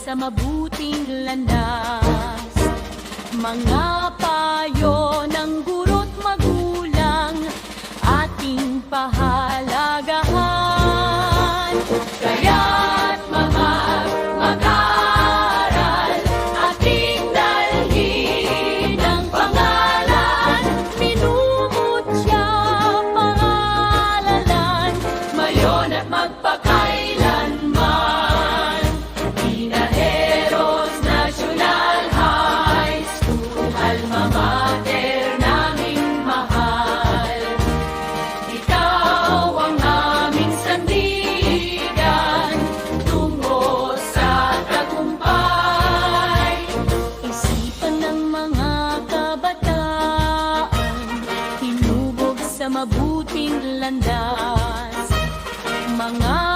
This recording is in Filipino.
sa mabuting landas. Mga payo ng guro't magulang ating pahalagahan. Kaya't mag-aral, ating dalhin ang pangalan. Minumutya, pangalalan, mayon at magpakailanman. Pinaheros National High School, alma mater naming mahal. Ikaw ang aming sandigan tungo sa tagumpay. Isipan ng mga kabataan, hinubog sa mabuting landas. Mga